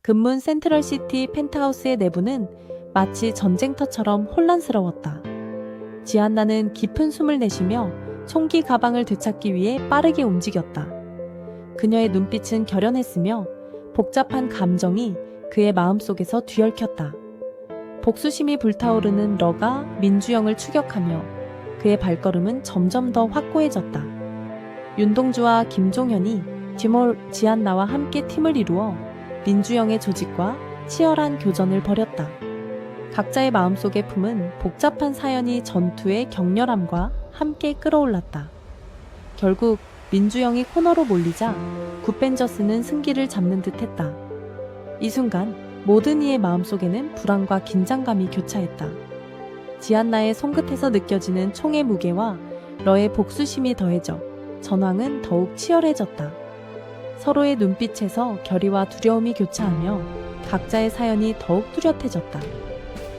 근문 센트럴시티 펜트하우스의 내부는 마치 전쟁터처럼 혼란스러웠다. 지안나는 깊은 숨을 내쉬며 총기 가방을 되찾기 위해 빠르게 움직였다. 그녀의 눈빛은 결연했으며 복잡한 감정이 그의 마음속에서 뒤얽혔다. 복수심이 불타오르는 러가 민주영을 추격하며 그의 발걸음은 점점 더 확고해졌다. 윤동주와 김종현이 지안나와 함께 팀을 이루어 민주영의 조직과 치열한 교전을 벌였다. 각자의 마음속에 품은 복잡한 사연이 전투의 격렬함과 함께 끌어올랐다. 결국 민주영이 코너로 몰리자 굿벤저스는 승기를 잡는 듯했다. 이 순간 모든 이의 마음속에는 불안과 긴장감이 교차했다. 지안나의 손끝에서 느껴지는 총의 무게와 러의 복수심이 더해져 전황은 더욱 치열해졌다. 서로의 눈빛에서 결의와 두려움이 교차하며 각자의 사연이 더욱 뚜렷해졌다.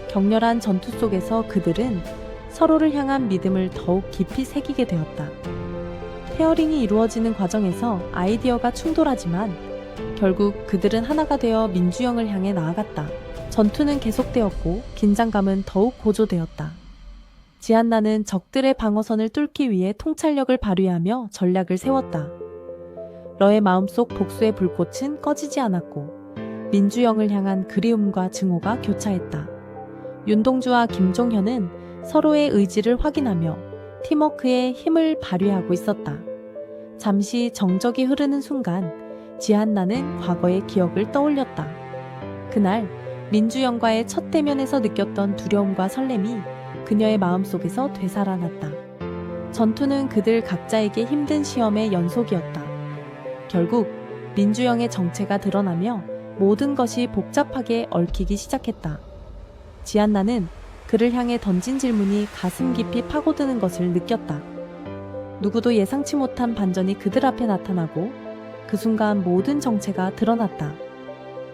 격렬한 전투 속에서 그들은 서로를 향한 믿음을 더욱 깊이 새기게 되었다. 페어링이 이루어지는 과정에서 아이디어가 충돌하지만 결국 그들은 하나가 되어 민주영을 향해 나아갔다. 전투는 계속되었고 긴장감은 더욱 고조되었다. 지안나는 적들의 방어선을 뚫기 위해 통찰력을 발휘하며 전략을 세웠다. 러의 마음속 복수의 불꽃은 꺼지지 않았고 민주영을 향한 그리움과 증오가 교차했다. 윤동주와 김종현은 서로의 의지를 확인하며 팀워크에 힘을 발휘하고 있었다. 잠시 정적이 흐르는 순간 지안나는 과거의 기억을 떠올렸다. 그날 민주영과의 첫 대면에서 느꼈던 두려움과 설렘이 그녀의 마음속에서 되살아났다. 전투는 그들 각자에게 힘든 시험의 연속이었다. 결국 민주영의 정체가 드러나며 모든 것이 복잡하게 얽히기 시작했다. 지안나는 그를 향해 던진 질문이 가슴 깊이 파고드는 것을 느꼈다. 누구도 예상치 못한 반전이 그들 앞에 나타나고 그 순간 모든 정체가 드러났다.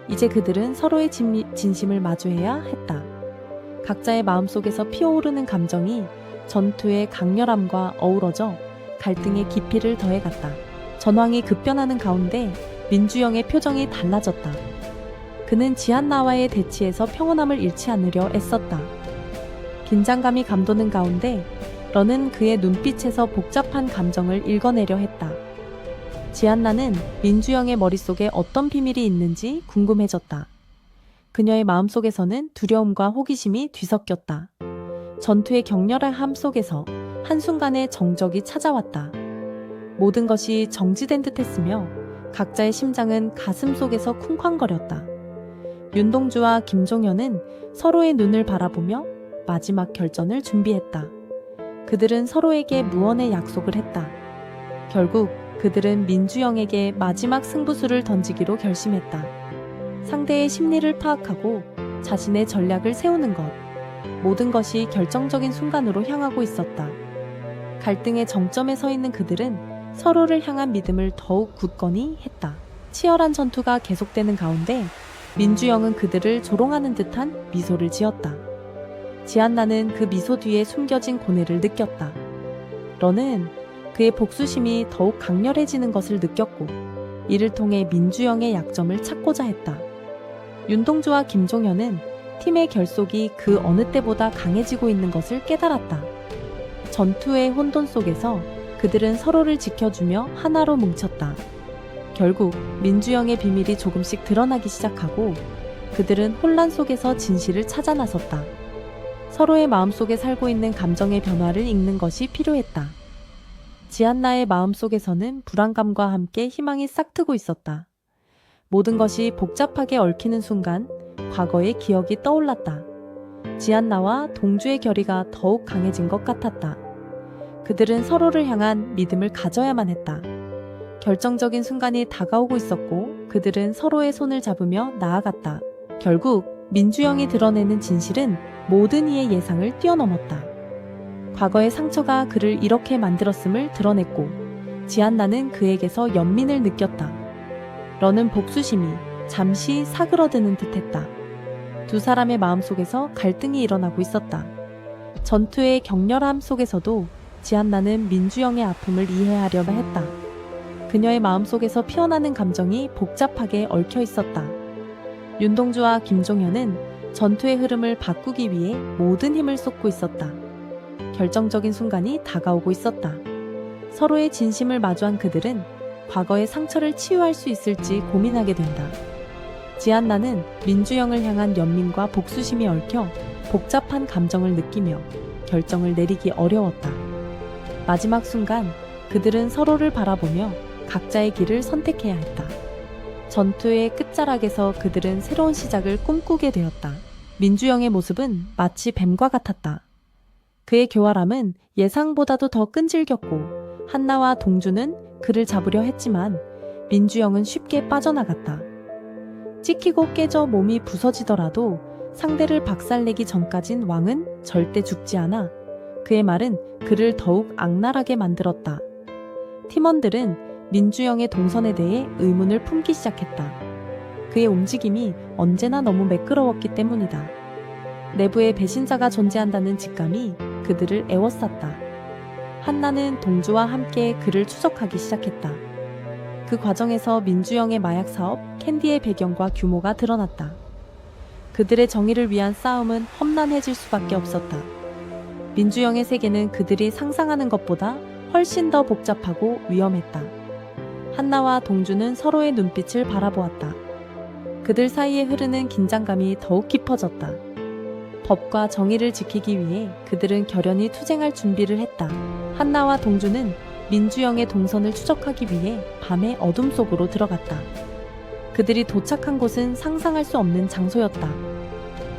이제 그들은 서로의 진심을 마주해야 했다. 각자의 마음속에서 피어오르는 감정이 전투의 강렬함과 어우러져 갈등의 깊이를 더해갔다. 전황이 급변하는 가운데 민주영의 표정이 달라졌다. 그는 지안나와의 대치에서 평온함을 잃지 않으려 애썼다. 긴장감이 감도는 가운데 러는 그의 눈빛에서 복잡한 감정을 읽어내려 했다. 지안나는 민주영의 머릿속에 어떤 비밀이 있는지 궁금해졌다. 그녀의 마음속에서는 두려움과 호기심이 뒤섞였다. 전투의 격렬함 속에서 한순간에 정적이 찾아왔다. 모든 것이 정지된 듯했으며 각자의 심장은 가슴 속에서 쿵쾅거렸다. 윤동주와 김종현은 서로의 눈을 바라보며 마지막 결전을 준비했다. 그들은 서로에게 무언의 약속을 했다. 결국 그들은 민주영에게 마지막 승부수를 던지기로 결심했다. 상대의 심리를 파악하고 자신의 전략을 세우는 것. 모든 것이 결정적인 순간으로 향하고 있었다. 갈등의 정점에 서 있는 그들은 서로를 향한 믿음을 더욱 굳건히 했다. 치열한 전투가 계속되는 가운데 민주영은 그들을 조롱하는 듯한 미소를 지었다. 지안나는 그 미소 뒤에 숨겨진 고뇌를 느꼈다. 러는 그의 복수심이 더욱 강렬해지는 것을 느꼈고 이를 통해 민주영의 약점을 찾고자 했다. 윤동주와 김종현은 팀의 결속이 그 어느 때보다 강해지고 있는 것을 깨달았다. 전투의 혼돈 속에서 그들은 서로를 지켜주며 하나로 뭉쳤다. 결국 민주영의 비밀이 조금씩 드러나기 시작하고 그들은 혼란 속에서 진실을 찾아 나섰다. 서로의 마음속에 살고 있는 감정의 변화를 읽는 것이 필요했다. 지안나의 마음속에서는 불안감과 함께 희망이 싹트고 있었다. 모든 것이 복잡하게 얽히는 순간 과거의 기억이 떠올랐다. 지안나와 동주의 결의가 더욱 강해진 것 같았다. 그들은 서로를 향한 믿음을 가져야만 했다. 결정적인 순간이 다가오고 있었고 그들은 서로의 손을 잡으며 나아갔다. 결국 민주영이 드러내는 진실은 모든 이의 예상을 뛰어넘었다. 과거의 상처가 그를 이렇게 만들었음을 드러냈고 지안나는 그에게서 연민을 느꼈다. 러는 복수심이 잠시 사그러드는 듯했다. 두 사람의 마음속에서 갈등이 일어나고 있었다. 전투의 격렬함 속에서도 지안나는 민주영의 아픔을 이해하려고 했다. 그녀의 마음속에서 피어나는 감정이 복잡하게 얽혀 있었다. 윤동주와 김종현은 전투의 흐름을 바꾸기 위해 모든 힘을 쏟고 있었다. 결정적인 순간이 다가오고 있었다. 서로의 진심을 마주한 그들은 과거의 상처를 치유할 수 있을지 고민하게 된다. 지안나는 민주영을 향한 연민과 복수심이 얽혀 복잡한 감정을 느끼며 결정을 내리기 어려웠다. 마지막 순간 그들은 서로를 바라보며 각자의 길을 선택해야 했다. 전투의 끝자락에서 그들은 새로운 시작을 꿈꾸게 되었다. 민주영의 모습은 마치 뱀과 같았다. 그의 교활함은 예상보다도 더 끈질겼고 한나와 동주는 그를 잡으려 했지만 민주영은 쉽게 빠져나갔다. 찍히고 깨져 몸이 부서지더라도 상대를 박살내기 전까진 왕은 절대 죽지 않아. 그의 말은 그를 더욱 악랄하게 만들었다. 팀원들은 민주영의 동선에 대해 의문을 품기 시작했다. 그의 움직임이 언제나 너무 매끄러웠기 때문이다. 내부에 배신자가 존재한다는 직감이 그들을 애워쌌다. 한나는 동주와 함께 그를 추적하기 시작했다. 그 과정에서 민주영의 마약 사업, 캔디의 배경과 규모가 드러났다. 그들의 정의를 위한 싸움은 험난해질 수밖에 없었다. 민주영의 세계는 그들이 상상하는 것보다 훨씬 더 복잡하고 위험했다. 한나와 동주는 서로의 눈빛을 바라보았다. 그들 사이에 흐르는 긴장감이 더욱 깊어졌다. 법과 정의를 지키기 위해 그들은 결연히 투쟁할 준비를 했다. 한나와 동주는 민주영의 동선을 추적하기 위해 밤의 어둠 속으로 들어갔다. 그들이 도착한 곳은 상상할 수 없는 장소였다.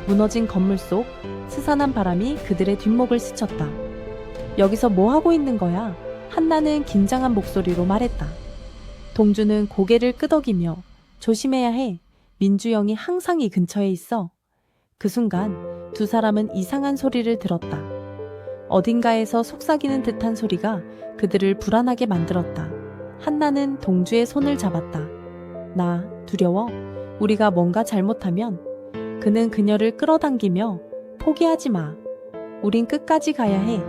무너진 건물 속 스산한 바람이 그들의 뒷목을 스쳤다. 여기서 뭐 하고 있는 거야? 한나는 긴장한 목소리로 말했다. 동주는 고개를 끄덕이며 조심해야 해. 민주영이 항상 이 근처에 있어. 그 순간 두 사람은 이상한 소리를 들었다. 어딘가에서 속삭이는 듯한 소리가 그들을 불안하게 만들었다. 한나는 동주의 손을 잡았다. 나 두려워. 우리가 뭔가 잘못하면. 그는 그녀를 끌어당기며 포기하지 마. 우린 끝까지 가야 해.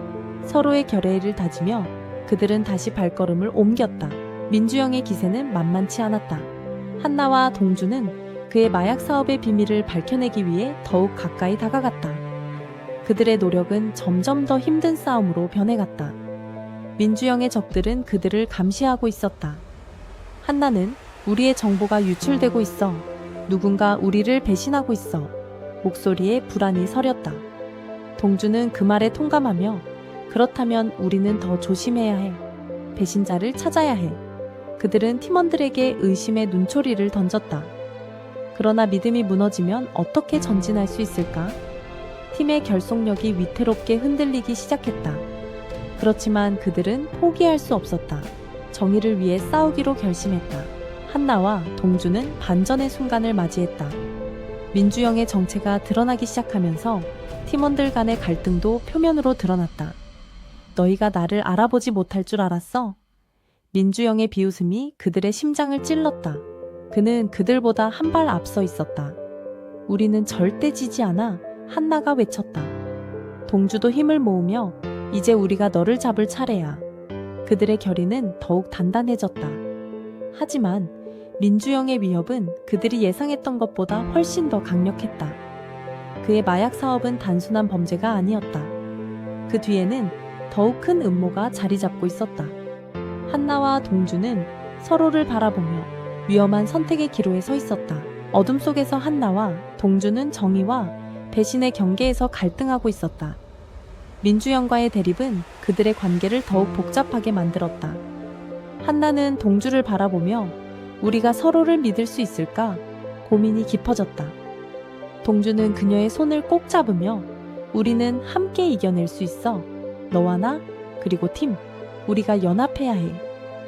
서로의 결의를 다지며 그들은 다시 발걸음을 옮겼다. 민주영의 기세는 만만치 않았다. 한나와 동주는 그의 마약 사업의 비밀을 밝혀내기 위해 더욱 가까이 다가갔다. 그들의 노력은 점점 더 힘든 싸움으로 변해갔다. 민주영의 적들은 그들을 감시하고 있었다. 한나는 우리의 정보가 유출되고 있어. 누군가 우리를 배신하고 있어. 목소리에 불안이 서렸다. 동주는 그 말에 통감하며 그렇다면 우리는 더 조심해야 해. 배신자를 찾아야 해. 그들은 팀원들에게 의심의 눈초리를 던졌다. 그러나 믿음이 무너지면 어떻게 전진할 수 있을까? 팀의 결속력이 위태롭게 흔들리기 시작했다. 그렇지만 그들은 포기할 수 없었다. 정의를 위해 싸우기로 결심했다. 한나와 동주는 반전의 순간을 맞이했다. 민주영의 정체가 드러나기 시작하면서 팀원들 간의 갈등도 표면으로 드러났다. 너희가 나를 알아보지 못할 줄 알았어? 민주영의 비웃음이 그들의 심장을 찔렀다. 그는 그들보다 한 발 앞서 있었다. 우리는 절대 지지 않아. 한나가 외쳤다. 동주도 힘을 모으며 이제 우리가 너를 잡을 차례야. 그들의 결의는 더욱 단단해졌다. 하지만 민주영의 위협은 그들이 예상했던 것보다 훨씬 더 강력했다. 그의 마약 사업은 단순한 범죄가 아니었다. 그 뒤에는 더욱 큰 음모가 자리 잡고 있었다. 한나와 동주는 서로를 바라보며 위험한 선택의 기로에 서 있었다. 어둠 속에서 한나와 동주는 정의와 배신의 경계에서 갈등하고 있었다. 민주영과의 대립은 그들의 관계를 더욱 복잡하게 만들었다. 한나는 동주를 바라보며 우리가 서로를 믿을 수 있을까? 고민이 깊어졌다. 동주는 그녀의 손을 꼭 잡으며 우리는 함께 이겨낼 수 있어. 너와 나, 그리고 팀, 우리가 연합해야 해.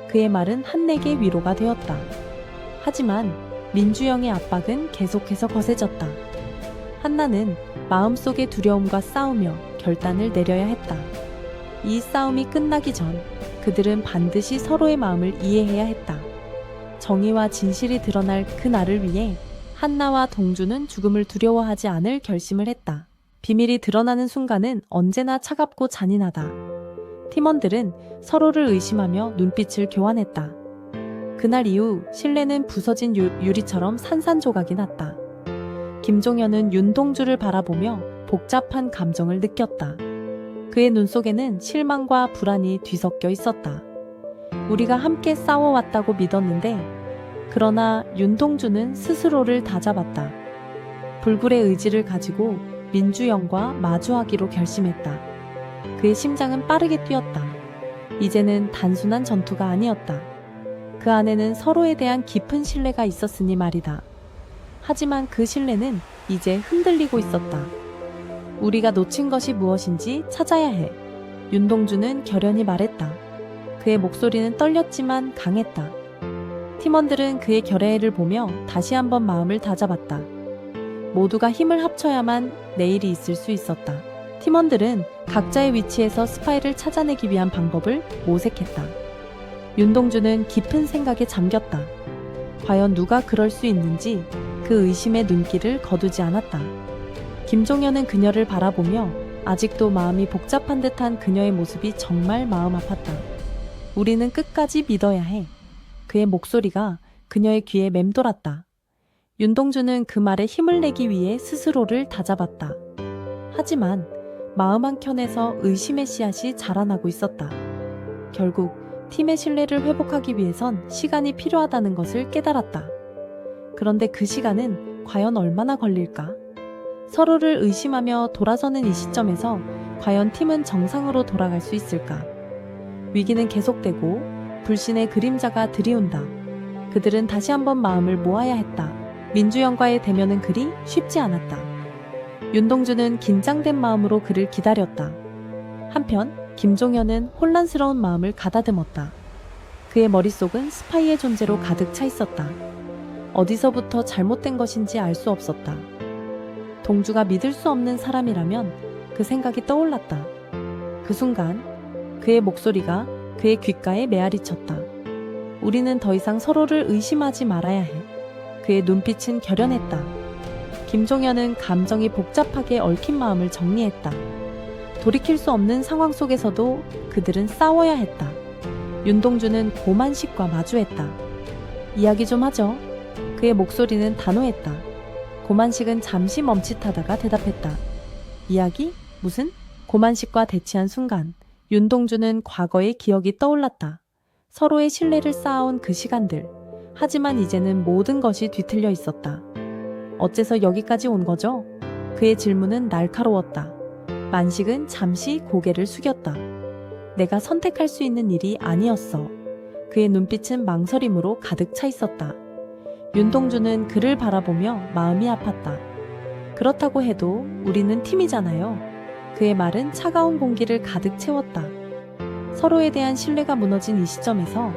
그의 말은 한내게 위로가 되었다. 하지만 민주영의 압박은 계속해서 거세졌다. 한나는 마음속의 두려움과 싸우며 결단을 내려야 했다. 이 싸움이 끝나기 전 그들은 반드시 서로의 마음을 이해해야 했다. 정의와 진실이 드러날 그 날을 위해 한나와 동주는 죽음을 두려워하지 않을 결심을 했다. 비밀이 드러나는 순간은 언제나 차갑고 잔인하다. 팀원들은 서로를 의심하며 눈빛을 교환했다. 그날 이후 신뢰는 부서진 유리처럼 산산조각이 났다. 김종현은 윤동주를 바라보며 복잡한 감정을 느꼈다. 그의 눈 속에는 실망과 불안이 뒤섞여 있었다. 우리가 함께 싸워왔다고 믿었는데, 그러나 윤동주는 스스로를 다잡았다. 불굴의 의지를 가지고 민주영과 마주하기로 결심했다. 그의 심장은 빠르게 뛰었다. 이제는 단순한 전투가 아니었다. 그 안에는 서로에 대한 깊은 신뢰가 있었으니 말이다. 하지만 그 신뢰는 이제 흔들리고 있었다. 우리가 놓친 것이 무엇인지 찾아야 해. 윤동주는 결연히 말했다. 그의 목소리는 떨렸지만 강했다. 팀원들은 그의 결의를 보며 다시 한번 마음을 다잡았다. 모두가 힘을 합쳐야만 내일이 있을 수 있었다. 팀원들은 각자의 위치에서 스파이를 찾아내기 위한 방법을 모색했다. 윤동주는 깊은 생각에 잠겼다. 과연 누가 그럴 수 있는지 그 의심의 눈길을 거두지 않았다. 김종현은 그녀를 바라보며 아직도 마음이 복잡한 듯한 그녀의 모습이 정말 마음 아팠다. 우리는 끝까지 믿어야 해. 그의 목소리가 그녀의 귀에 맴돌았다. 윤동주는 그 말에 힘을 내기 위해 스스로를 다잡았다. 하지만 마음 한켠에서 의심의 씨앗이 자라나고 있었다. 결국 팀의 신뢰를 회복하기 위해선 시간이 필요하다는 것을 깨달았다. 그런데 그 시간은 과연 얼마나 걸릴까? 서로를 의심하며 돌아서는 이 시점에서 과연 팀은 정상으로 돌아갈 수 있을까? 위기는 계속되고 불신의 그림자가 들이온다. 그들은 다시 한번 마음을 모아야 했다. 민주영과의 대면은 그리 쉽지 않았다. 윤동주는 긴장된 마음으로 그를 기다렸다. 한편 김종현은 혼란스러운 마음을 가다듬었다. 그의 머릿속은 스파이의 존재로 가득 차 있었다. 어디서부터 잘못된 것인지 알 수 없었다. 동주가 믿을 수 없는 사람이라면 그 생각이 떠올랐다. 그 순간 그의 목소리가 그의 귓가에 메아리 쳤다. 우리는 더 이상 서로를 의심하지 말아야 해. 그의 눈빛은 결연했다. 김종현은 감정이 복잡하게 얽힌 마음을 정리했다. 돌이킬 수 없는 상황 속에서도 그들은 싸워야 했다. 윤동주는 고만식과 마주했다. 이야기 좀 하죠. 그의 목소리는 단호했다. 고만식은 잠시 멈칫하다가 대답했다. 이야기? 무슨? 고만식과 대치한 순간 윤동주는 과거의 기억이 떠올랐다. 서로의 신뢰를 쌓아온 그 시간들. 하지만 이제는 모든 것이 뒤틀려 있었다. 어째서 여기까지 온 거죠? 그의 질문은 날카로웠다. 만식은 잠시 고개를 숙였다. 내가 선택할 수 있는 일이 아니었어. 그의 눈빛은 망설임으로 가득 차 있었다. 윤동주는 그를 바라보며 마음이 아팠다. 그렇다고 해도 우리는 팀이잖아요. 그의 말은 차가운 공기를 가득 채웠다. 서로에 대한 신뢰가 무너진 이 시점에서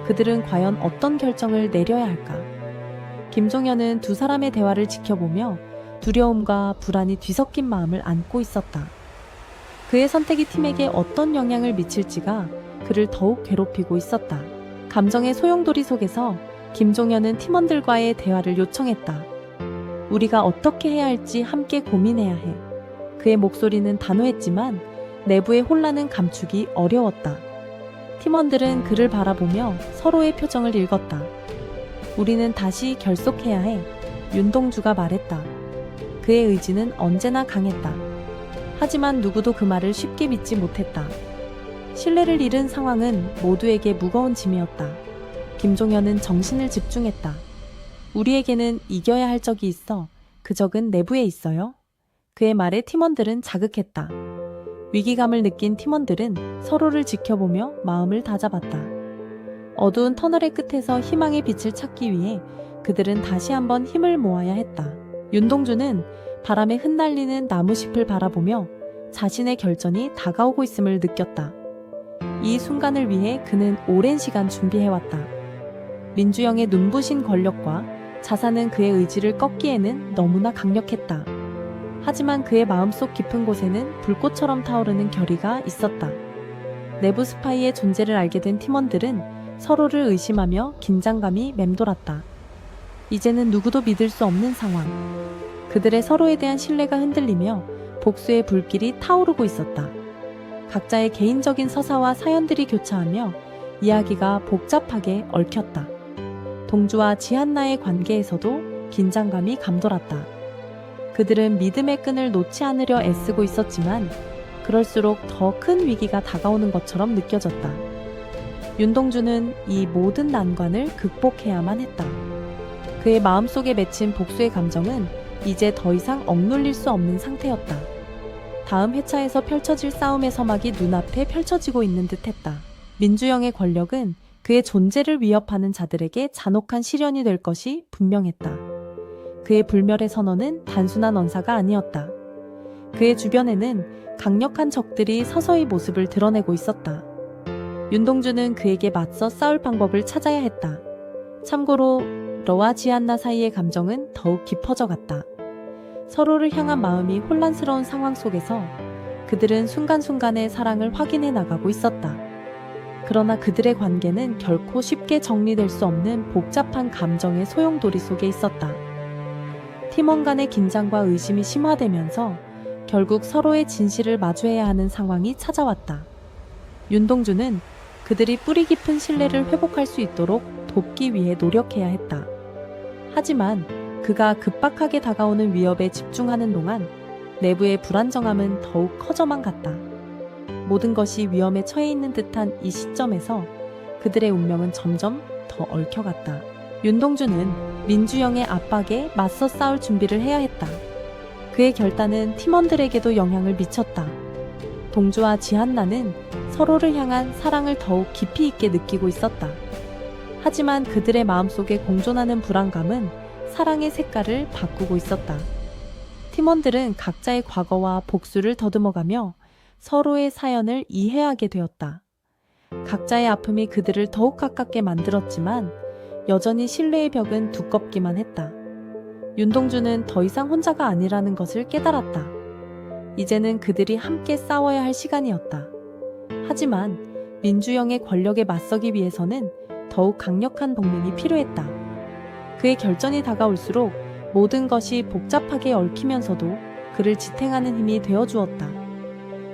그들은 과연 어떤 결정을 내려야 할까? 김종현은 두 사람의 대화를 지켜보며 두려움과 불안이 뒤섞인 마음을 안고 있었다. 그의 선택이 팀에게 어떤 영향을 미칠지가 그를 더욱 괴롭히고 있었다. 감정의 소용돌이 속에서 김종현은 팀원들과의 대화를 요청했다. 우리가 어떻게 해야 할지 함께 고민해야 해. 그의 목소리는 단호했지만 내부의 혼란은 감추기 어려웠다. 팀원들은 그를 바라보며 서로의 표정을 읽었다. 우리는 다시 결속해야 해. 윤동주가 말했다. 그의 의지는 언제나 강했다. 하지만 누구도 그 말을 쉽게 믿지 못했다. 신뢰를 잃은 상황은 모두에게 무거운 짐이었다. 김종현은 정신을 집중했다. 우리에게는 이겨야 할 적이 있어. 그 적은 내부에 있어요. 그의 말에 팀원들은 자극했다. 위기감을 느낀 팀원들은 서로를 지켜보며 마음을 다잡았다. 어두운 터널의 끝에서 희망의 빛을 찾기 위해 그들은 다시 한번 힘을 모아야 했다. 윤동주는 바람에 흩날리는 나무잎을 바라보며 자신의 결전이 다가오고 있음을 느꼈다. 이 순간을 위해 그는 오랜 시간 준비해왔다. 민주영의 눈부신 권력과 자산은 그의 의지를 꺾기에는 너무나 강력했다. 하지만 그의 마음속 깊은 곳에는 불꽃처럼 타오르는 결의가 있었다. 내부 스파이의 존재를 알게 된 팀원들은 서로를 의심하며 긴장감이 맴돌았다. 이제는 누구도 믿을 수 없는 상황. 그들의 서로에 대한 신뢰가 흔들리며 복수의 불길이 타오르고 있었다. 각자의 개인적인 서사와 사연들이 교차하며 이야기가 복잡하게 얽혔다. 동주와 지한나의 관계에서도 긴장감이 감돌았다. 그들은 믿음의 끈을 놓지 않으려 애쓰고 있었지만 그럴수록 더 큰 위기가 다가오는 것처럼 느껴졌다. 윤동주는 이 모든 난관을 극복해야만 했다. 그의 마음속에 맺힌 복수의 감정은 이제 더 이상 억눌릴 수 없는 상태였다. 다음 회차에서 펼쳐질 싸움의 서막이 눈앞에 펼쳐지고 있는 듯했다. 민주영의 권력은 그의 존재를 위협하는 자들에게 잔혹한 시련이 될 것이 분명했다. 그의 불멸의 선언은 단순한 언사가 아니었다. 그의 주변에는 강력한 적들이 서서히 모습을 드러내고 있었다. 윤동주는 그에게 맞서 싸울 방법을 찾아야 했다. 참고로 러와 지안나 사이의 감정은 더욱 깊어져 갔다. 서로를 향한 마음이 혼란스러운 상황 속에서 그들은 순간순간의 사랑을 확인해 나가고 있었다. 그러나 그들의 관계는 결코 쉽게 정리될 수 없는 복잡한 감정의 소용돌이 속에 있었다. 팀원 간의 긴장과 의심이 심화되면서 결국 서로의 진실을 마주해야 하는 상황이 찾아왔다. 윤동주는 그들이 뿌리 깊은 신뢰를 회복할 수 있도록 돕기 위해 노력해야 했다. 하지만 그가 급박하게 다가오는 위협에 집중하는 동안 내부의 불안정함은 더욱 커져만 갔다. 모든 것이 위험에 처해 있는 듯한 이 시점에서 그들의 운명은 점점 더 얽혀갔다. 윤동주는 민주영의 압박에 맞서 싸울 준비를 해야 했다. 그의 결단은 팀원들에게도 영향을 미쳤다. 동주와 지한나는 서로를 향한 사랑을 더욱 깊이 있게 느끼고 있었다. 하지만 그들의 마음속에 공존하는 불안감은 사랑의 색깔을 바꾸고 있었다. 팀원들은 각자의 과거와 복수를 더듬어가며 서로의 사연을 이해하게 되었다. 각자의 아픔이 그들을 더욱 가깝게 만들었지만 여전히 신뢰의 벽은 두껍기만 했다. 윤동주는 더 이상 혼자가 아니라는 것을 깨달았다. 이제는 그들이 함께 싸워야 할 시간이었다. 하지만 민주영의 권력에 맞서기 위해서는 더욱 강력한 동맹이 필요했다. 그의 결전이 다가올수록 모든 것이 복잡하게 얽히면서도 그를 지탱하는 힘이 되어주었다.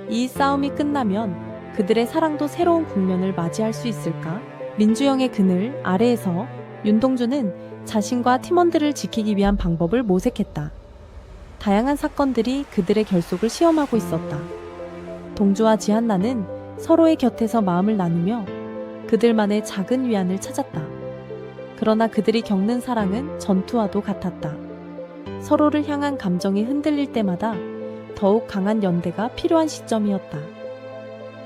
이 싸움이 끝나면 그들의 사랑도 새로운 국면을 맞이할 수 있을까? 민주영의 그늘 아래에서 윤동주는 자신과 팀원들을 지키기 위한 방법을 모색했다. 다양한 사건들이 그들의 결속을 시험하고 있었다. 동주와 지한나는 서로의 곁에서 마음을 나누며 그들만의 작은 위안을 찾았다. 그러나 그들이 겪는 사랑은 전투와도 같았다. 서로를 향한 감정이 흔들릴 때마다 더욱 강한 연대가 필요한 시점이었다.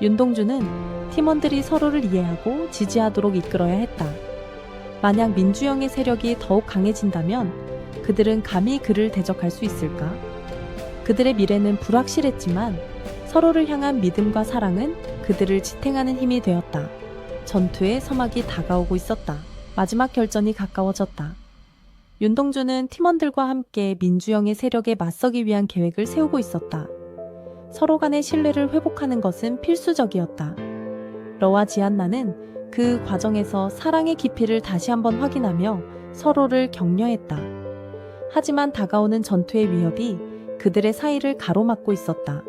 윤동주는 팀원들이 서로를 이해하고 지지하도록 이끌어야 했다. 만약 민주영의 세력이 더욱 강해진다면 그들은 감히 그를 대적할 수 있을까? 그들의 미래는 불확실했지만 서로를 향한 믿음과 사랑은 그들을 지탱하는 힘이 되었다. 전투의 서막이 다가오고 있었다. 마지막 결전이 가까워졌다. 윤동주는 팀원들과 함께 민주영의 세력에 맞서기 위한 계획을 세우고 있었다. 서로 간의 신뢰를 회복하는 것은 필수적이었다. 러와 지안나는 그 과정에서 사랑의 깊이를 다시 한번 확인하며 서로를 격려했다. 하지만 다가오는 전투의 위협이 그들의 사이를 가로막고 있었다.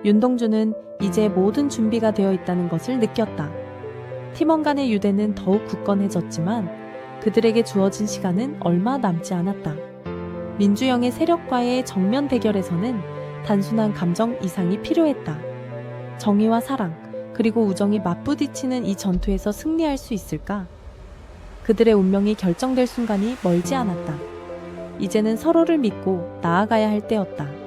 윤동주는 이제 모든 준비가 되어 있다는 것을 느꼈다. 팀원 간의 유대는 더욱 굳건해졌지만 그들에게 주어진 시간은 얼마 남지 않았다. 민주영의 세력과의 정면 대결에서는 단순한 감정 이상이 필요했다. 정의와 사랑, 그리고 우정이 맞부딪히는 이 전투에서 승리할 수 있을까? 그들의 운명이 결정될 순간이 멀지 않았다. 이제는 서로를 믿고 나아가야 할 때였다.